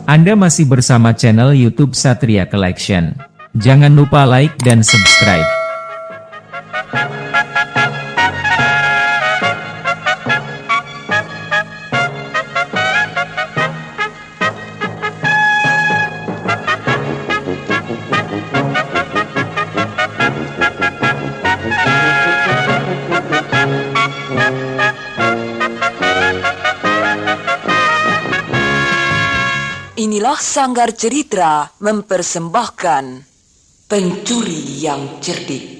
Anda masih bersama channel YouTube Satria Collection. Jangan lupa like dan subscribe. Inilah Sanggar Cerita mempersembahkan Pencuri yang Cerdik.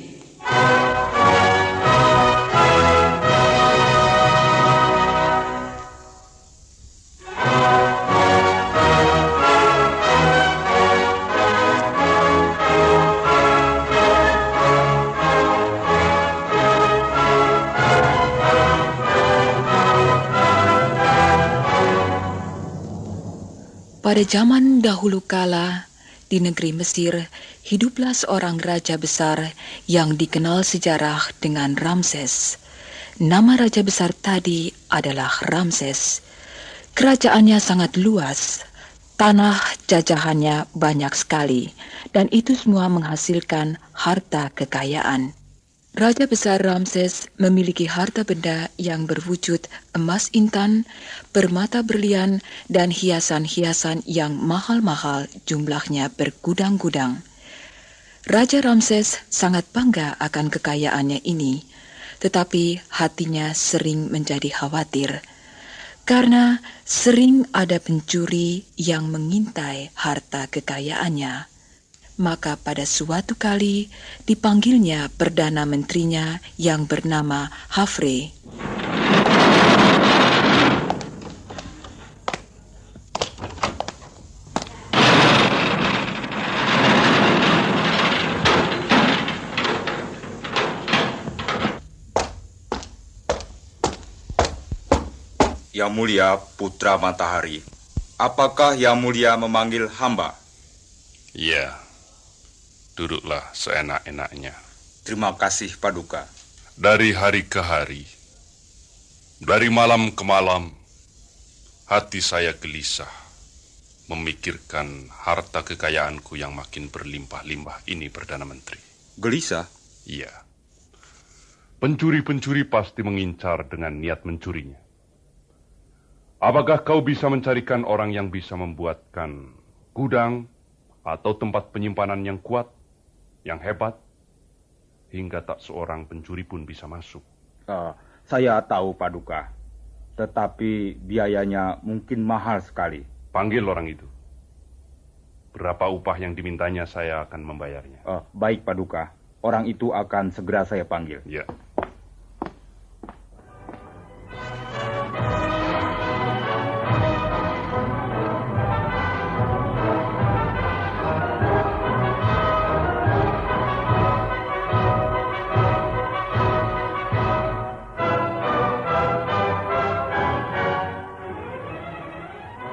Pada zaman dahulu kala, di negeri Mesir, hiduplah seorang raja besar yang dikenal sejarah dengan Ramses. Nama raja besar tadi adalah Ramses. Kerajaannya sangat luas, tanah jajahannya banyak sekali, dan itu semua menghasilkan harta kekayaan. Raja besar Ramses memiliki harta benda yang berwujud emas intan, permata berlian, dan hiasan-hiasan yang mahal-mahal jumlahnya bergudang-gudang. Raja Ramses sangat bangga akan kekayaannya ini, tetapi hatinya sering menjadi khawatir, karena sering ada pencuri yang mengintai harta kekayaannya. Maka pada suatu kali dipanggilnya Perdana Menterinya yang bernama Hafre. Yang Mulia Putra Matahari, apakah Yang Mulia memanggil hamba? Ya. Duduklah seenak-enaknya. Terima kasih, Paduka. Dari hari ke hari, dari malam ke malam, hati saya gelisah memikirkan harta kekayaanku yang makin berlimpah-limpah ini, Perdana Menteri. Gelisah? Iya. Pencuri-pencuri pasti mengincar dengan niat mencurinya. Apakah kau bisa mencarikan orang yang bisa membuatkan gudang atau tempat penyimpanan yang kuat, yang hebat, hingga tak seorang pencuri pun bisa masuk? Saya tahu, Paduka. Tetapi biayanya mungkin mahal sekali. Panggil orang itu. Berapa upah yang dimintanya, saya akan membayarnya. Baik, Paduka. Orang itu akan segera saya panggil. Ya.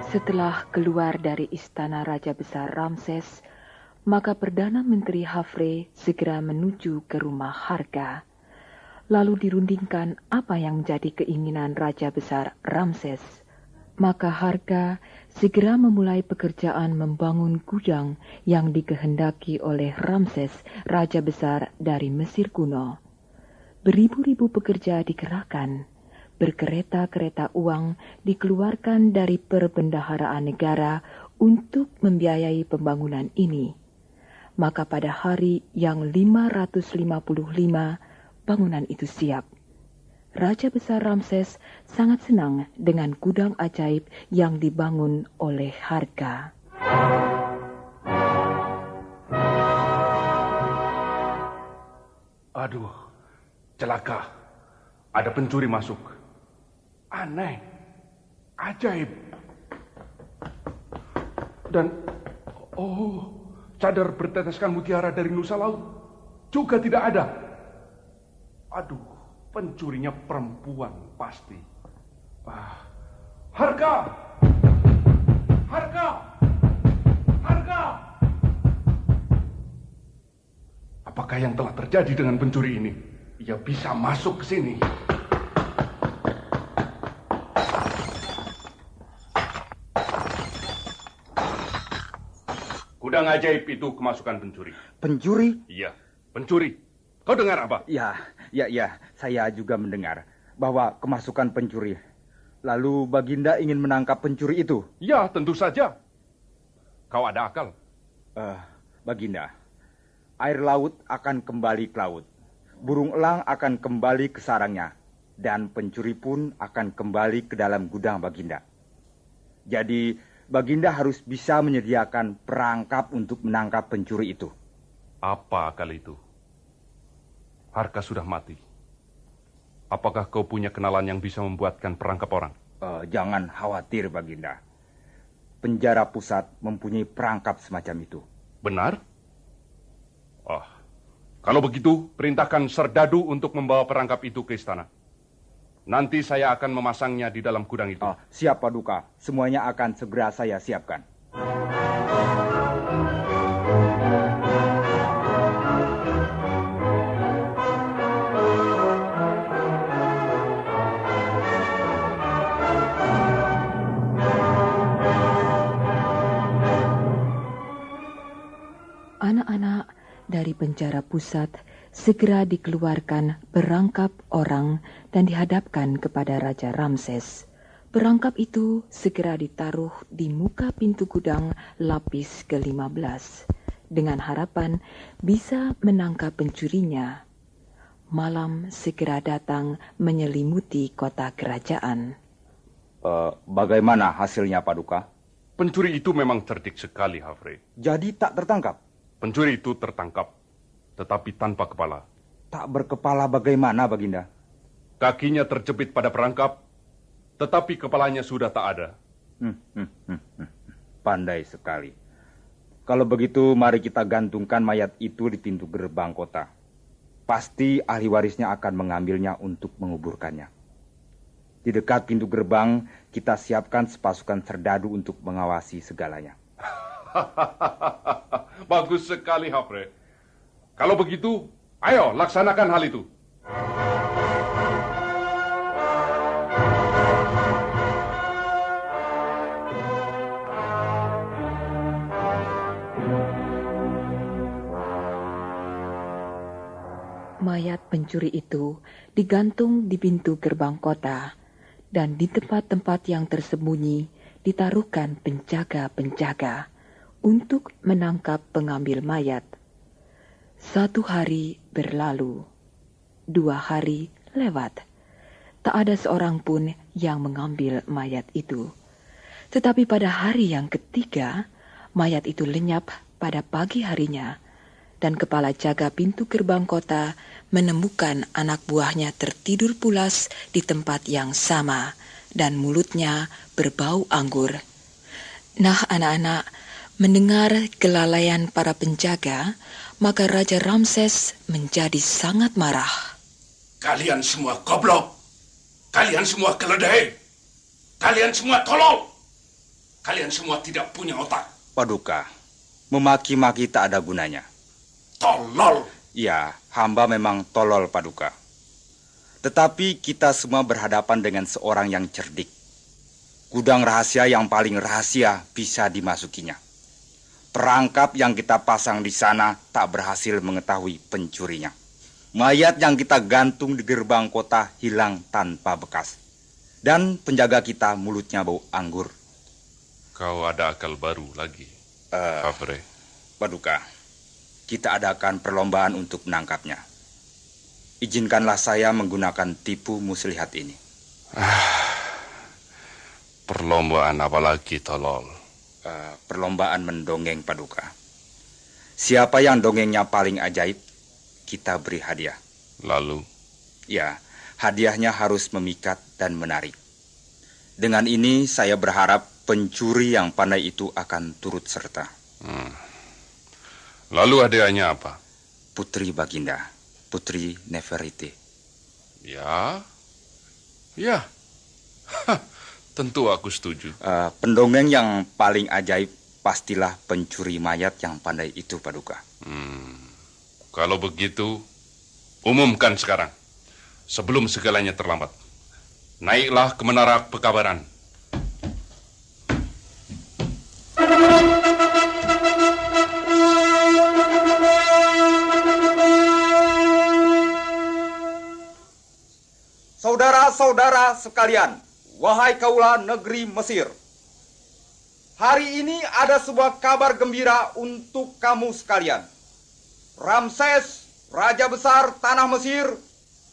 Setelah keluar dari istana Raja Besar Ramses, maka Perdana Menteri Hafre segera menuju ke rumah Harga. Lalu dirundingkan apa yang menjadi keinginan Raja Besar Ramses. Maka Harga segera memulai pekerjaan membangun gudang yang dikehendaki oleh Ramses, Raja Besar dari Mesir kuno. Beribu-ribu pekerja dikerahkan. Berkereta-kereta uang dikeluarkan dari perbendaharaan negara untuk membiayai pembangunan ini. Maka pada hari yang 555, bangunan itu siap. Raja Besar Ramses sangat senang dengan gudang ajaib yang dibangun oleh Harga. Aduh, celaka. Ada pencuri masuk. Aneh, ajaib. Dan, cadar berteteskan mutiara dari Nusa Laut juga tidak ada. Aduh, pencurinya perempuan pasti. Harga! Harga! Harga! Apakah yang telah terjadi dengan pencuri ini? Ia bisa masuk ke sini. Gudang ajaib itu kemasukan pencuri. Pencuri? Iya, pencuri. Kau dengar apa? Ya, saya juga mendengar bahwa kemasukan pencuri. Lalu Baginda ingin menangkap pencuri itu? Ya, tentu saja. Kau ada akal. Baginda, air laut akan kembali ke laut. Burung elang akan kembali ke sarangnya. Dan pencuri pun akan kembali ke dalam gudang Baginda. Jadi, Baginda harus bisa menyediakan perangkap untuk menangkap pencuri itu. Apa akal itu? Harka sudah mati. Apakah kau punya kenalan yang bisa membuatkan perangkap orang? Jangan khawatir, Baginda. Penjara pusat mempunyai perangkap semacam itu. Benar? Kalau begitu, perintahkan Serdadu untuk membawa perangkap itu ke istana. Nanti saya akan memasangnya di dalam gudang itu. Siap, Paduka. Semuanya akan segera saya siapkan. Anak-anak dari penjara pusat segera dikeluarkan berangkap orang dan dihadapkan kepada Raja Ramses. Perangkap itu segera ditaruh di muka pintu gudang lapis ke-15 dengan harapan bisa menangkap pencurinya. Malam segera datang menyelimuti kota kerajaan. Bagaimana hasilnya, Paduka? Pencuri itu memang cerdik sekali, Hafre. Jadi tak tertangkap? Pencuri itu tertangkap, tetapi tanpa kepala. Tak berkepala bagaimana, Baginda? Kakinya terjepit pada perangkap, tetapi kepalanya sudah tak ada. Pandai sekali. Kalau begitu, mari kita gantungkan mayat itu di pintu gerbang kota. Pasti ahli warisnya akan mengambilnya untuk menguburkannya. Di dekat pintu gerbang, kita siapkan sepasukan serdadu untuk mengawasi segalanya. Bagus sekali, Hafre. Kalau begitu, ayo laksanakan hal itu. Mayat pencuri itu digantung di pintu gerbang kota dan di tempat-tempat yang tersembunyi ditaruhkan penjaga-penjaga untuk menangkap pengambil mayat. 1 hari berlalu, 2 hari lewat. Tak ada seorang pun yang mengambil mayat itu. Tetapi pada hari yang ketiga, mayat itu lenyap pada pagi harinya, dan kepala jaga pintu gerbang kota menemukan anak buahnya tertidur pulas di tempat yang sama, dan mulutnya berbau anggur. Nah, anak-anak, mendengar kelalaian para penjaga, maka Raja Ramses menjadi sangat marah. Kalian semua goblok. Kalian semua keledai. Kalian semua tolol. Kalian semua tidak punya otak. Paduka, memaki-maki tak ada gunanya. Tolol. Ya, hamba memang tolol, Paduka. Tetapi kita semua berhadapan dengan seorang yang cerdik. Gudang rahasia yang paling rahasia bisa dimasukinya. Perangkap yang kita pasang di sana tak berhasil mengetahui pencurinya. Mayat yang kita gantung di gerbang kota hilang tanpa bekas. Dan penjaga kita mulutnya bau anggur. Kau ada akal baru lagi, Hafre. Paduka, kita adakan perlombaan untuk menangkapnya. Izinkanlah saya menggunakan tipu muslihat ini. Perlombaan apa lagi, tolol? Perlombaan mendongeng, Paduka. Siapa yang dongengnya paling ajaib, kita beri hadiah. Lalu? Ya, hadiahnya harus memikat dan menarik. Dengan ini saya berharap pencuri yang pandai itu akan turut serta. Lalu hadiahnya apa? Putri Baginda, Putri Nefertiti. Ya. Tentu aku setuju. Pendongeng yang paling ajaib pastilah pencuri mayat yang pandai itu, Paduka. Kalau begitu, umumkan sekarang. Sebelum segalanya terlambat. Naiklah ke menara pekabaran. saudara-saudara sekalian, wahai kaula negeri Mesir. Hari ini ada sebuah kabar gembira untuk kamu sekalian. Ramses, Raja Besar Tanah Mesir,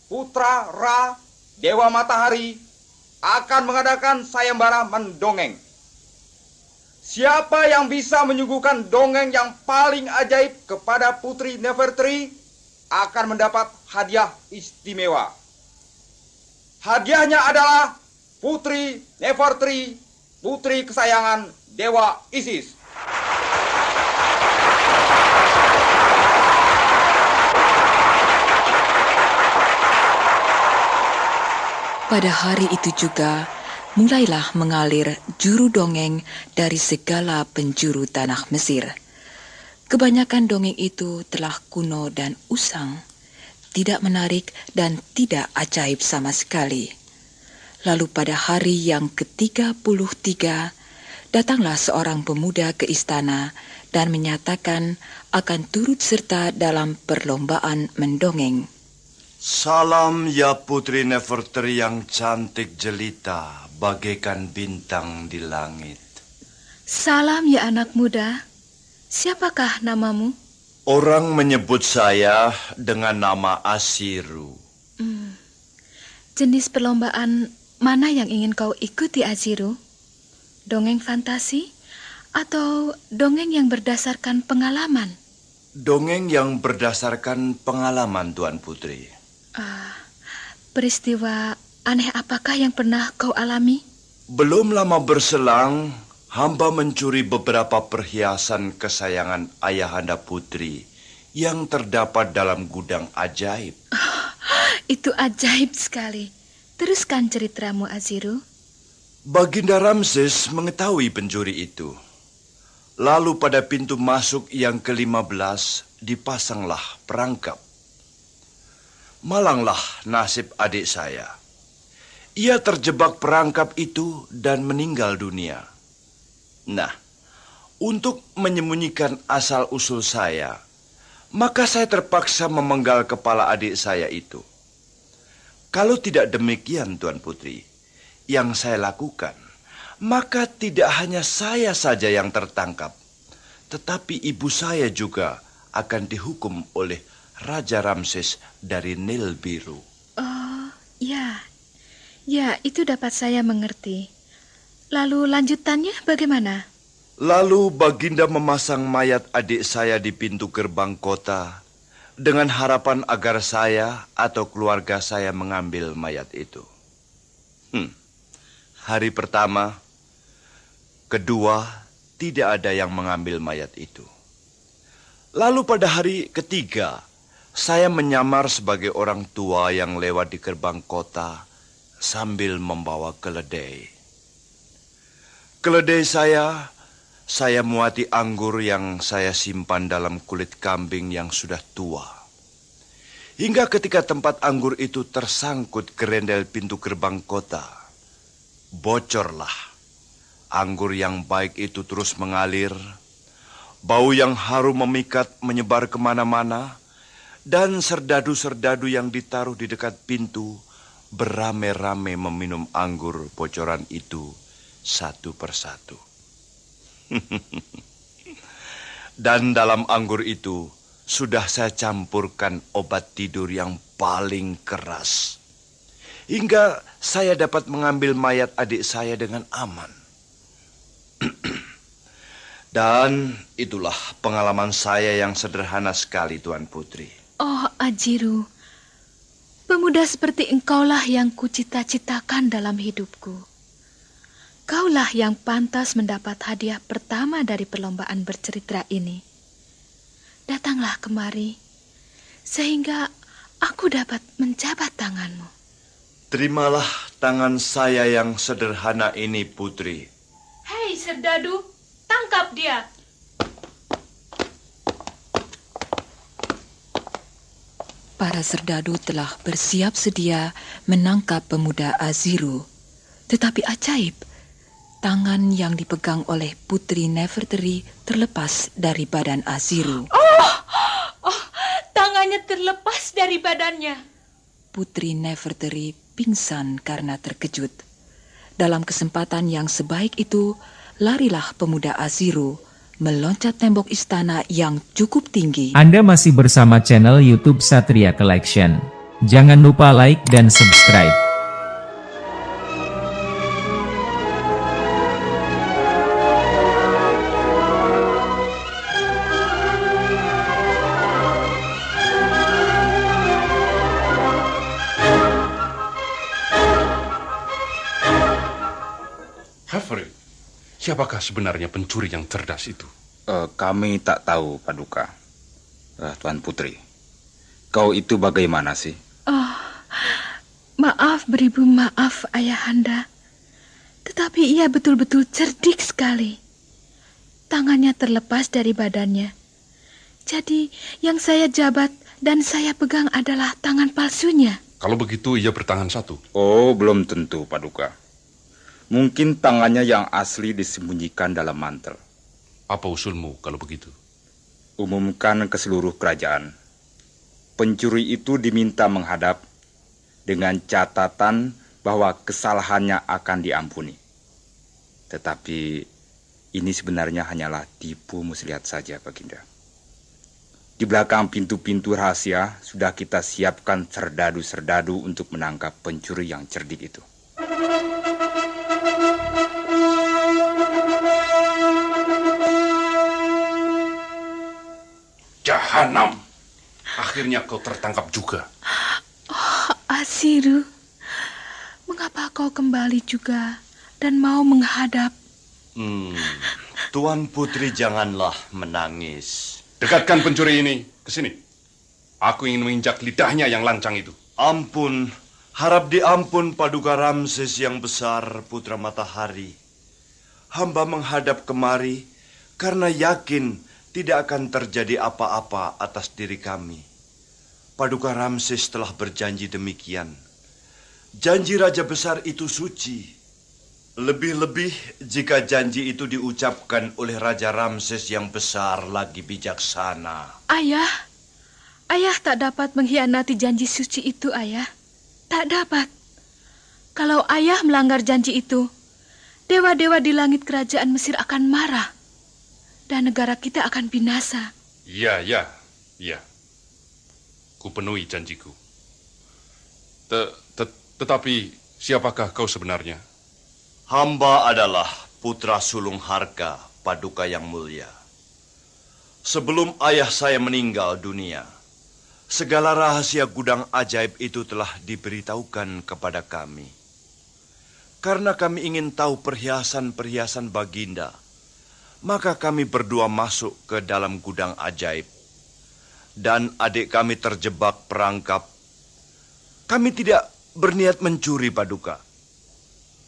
putra Ra, Dewa Matahari, akan mengadakan sayembara mendongeng. Siapa yang bisa menyuguhkan dongeng yang paling ajaib kepada Putri Nefertri akan mendapat hadiah istimewa. Hadiahnya adalah Putri Nefertri, putri kesayangan Dewa Isis. Pada hari itu juga, mulailah mengalir juru dongeng dari segala penjuru tanah Mesir. Kebanyakan dongeng itu telah kuno dan usang, tidak menarik dan tidak ajaib sama sekali. Lalu pada hari yang ke-33, datanglah seorang pemuda ke istana dan menyatakan akan turut serta dalam perlombaan mendongeng. Salam ya Putri Nefertri yang cantik jelita, bagaikan bintang di langit. Salam ya anak muda, siapakah namamu? Orang menyebut saya dengan nama Asiru. Jenis perlombaan mana yang ingin kau ikuti, Aziru? Dongeng fantasi atau dongeng yang berdasarkan pengalaman? Dongeng yang berdasarkan pengalaman, Tuan Putri. Peristiwa aneh apakah yang pernah kau alami? Belum lama berselang, hamba mencuri beberapa perhiasan kesayangan Ayahanda Putri yang terdapat dalam gudang ajaib. Itu ajaib sekali. Teruskan ceritamu, Aziru. Baginda Ramses mengetahui pencuri itu. Lalu pada pintu masuk yang ke-15 dipasanglah perangkap. Malanglah nasib adik saya. Ia terjebak perangkap itu dan meninggal dunia. Nah, untuk menyembunyikan asal-usul saya, maka saya terpaksa memenggal kepala adik saya itu. Kalau tidak demikian, Tuan Putri, yang saya lakukan, maka tidak hanya saya saja yang tertangkap, tetapi ibu saya juga akan dihukum oleh Raja Ramses dari Nil Biru. Oh, ya. Ya, itu dapat saya mengerti. Lalu lanjutannya bagaimana? Lalu Baginda memasang mayat adik saya di pintu gerbang kota dengan harapan agar saya atau keluarga saya mengambil mayat itu. Hari pertama, kedua, tidak ada yang mengambil mayat itu. Lalu pada hari ketiga, saya menyamar sebagai orang tua yang lewat di gerbang kota sambil membawa keledai. Keledai saya muati anggur yang saya simpan dalam kulit kambing yang sudah tua. Hingga ketika tempat anggur itu tersangkut ke rendel pintu gerbang kota, bocorlah. Anggur yang baik itu terus mengalir, bau yang harum memikat menyebar kemana-mana, dan serdadu-serdadu yang ditaruh di dekat pintu beramai-ramai meminum anggur bocoran itu satu persatu. Dan dalam anggur itu sudah saya campurkan obat tidur yang paling keras, hingga saya dapat mengambil mayat adik saya dengan aman. Dan itulah pengalaman saya yang sederhana sekali, Tuan Putri. Oh, Ajiru, pemuda seperti engkaulah yang kucita-citakan dalam hidupku. Kaulah yang pantas mendapat hadiah pertama dari perlombaan bercerita ini. Datanglah kemari, sehingga aku dapat menjabat tanganmu. Terimalah tangan saya yang sederhana ini, Putri. Hei, Serdadu, tangkap dia. Para serdadu telah bersiap sedia menangkap pemuda Aziru. Tetapi ajaib, tangan yang dipegang oleh Putri Nefertri terlepas dari badan Aziru. Tangannya terlepas dari badannya. Putri Nefertri pingsan karena terkejut. Dalam kesempatan yang sebaik itu, larilah pemuda Aziru meloncat tembok istana yang cukup tinggi. Anda masih bersama channel YouTube Satria Collection. Jangan lupa like dan subscribe. Haveri, siapakah sebenarnya pencuri yang cerdas itu? Kami tak tahu, Paduka. Tuan Putri, kau itu bagaimana sih? Oh, maaf beribu maaf Ayahanda. Tetapi ia betul-betul cerdik sekali. Tangannya terlepas dari badannya. Jadi yang saya jabat dan saya pegang adalah tangan palsunya. Kalau begitu ia bertangan satu. Oh, belum tentu, Paduka. Mungkin tangannya yang asli disembunyikan dalam mantel. Apa usulmu kalau begitu? Umumkan ke seluruh kerajaan. Pencuri itu diminta menghadap dengan catatan bahwa kesalahannya akan diampuni. Tetapi ini sebenarnya hanyalah tipu muslihat saja, Baginda. Di belakang pintu-pintu rahasia sudah kita siapkan serdadu-serdadu untuk menangkap pencuri yang cerdik itu. Jahanam! Akhirnya kau tertangkap juga. Oh, Aziru, mengapa kau kembali juga dan mau menghadap? Tuan Putri janganlah menangis. Dekatkan pencuri ini ke sini. Aku ingin menginjak lidahnya yang lancang itu. Ampun, harap diampun Paduka Ramses yang besar, putra matahari. Hamba menghadap kemari karena yakin tidak akan terjadi apa-apa atas diri kami. Paduka Ramses telah berjanji demikian. Janji raja besar itu suci. Lebih-lebih jika janji itu diucapkan oleh Raja Ramses yang besar lagi bijaksana. Ayah tak dapat mengkhianati janji suci itu, Ayah. Tak dapat. Kalau Ayah melanggar janji itu, dewa-dewa di langit kerajaan Mesir akan marah. Dan negara kita akan binasa. Iya. Ku penuhi janjiku. Tetapi siapakah kau sebenarnya? Hamba adalah putra sulung Harka, Paduka yang mulia. Sebelum ayah saya meninggal dunia, segala rahasia gudang ajaib itu telah diberitahukan kepada kami. Karena kami ingin tahu perhiasan-perhiasan Baginda, maka kami berdua masuk ke dalam gudang ajaib. Dan adik kami terjebak perangkap. Kami tidak berniat mencuri, Paduka.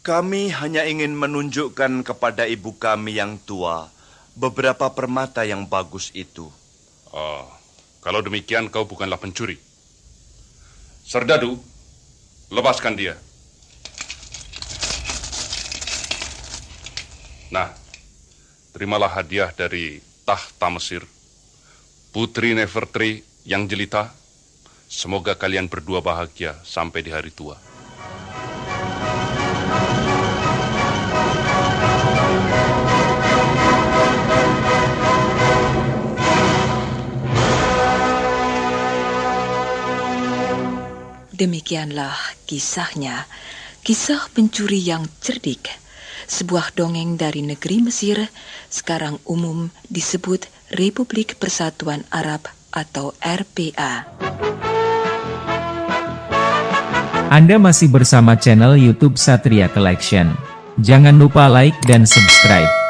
Kami hanya ingin menunjukkan kepada ibu kami yang tua beberapa permata yang bagus itu. Oh, kalau demikian kau bukanlah pencuri. Serdadu, lepaskan dia. Nah, terimalah hadiah dari tahta Mesir, Putri Nefertri yang jelita. Semoga kalian berdua bahagia sampai di hari tua. Demikianlah kisahnya, kisah pencuri yang cerdik. Sebuah dongeng dari negeri Mesir, sekarang umum disebut Republik Persatuan Arab atau RPA. Anda masih bersama channel YouTube Satria Collection. Jangan lupa like dan subscribe.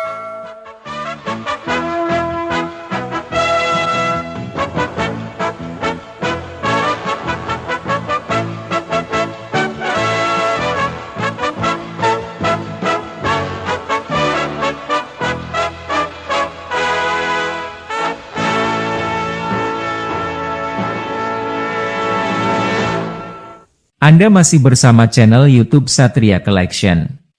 Anda masih bersama channel YouTube Satria Collection.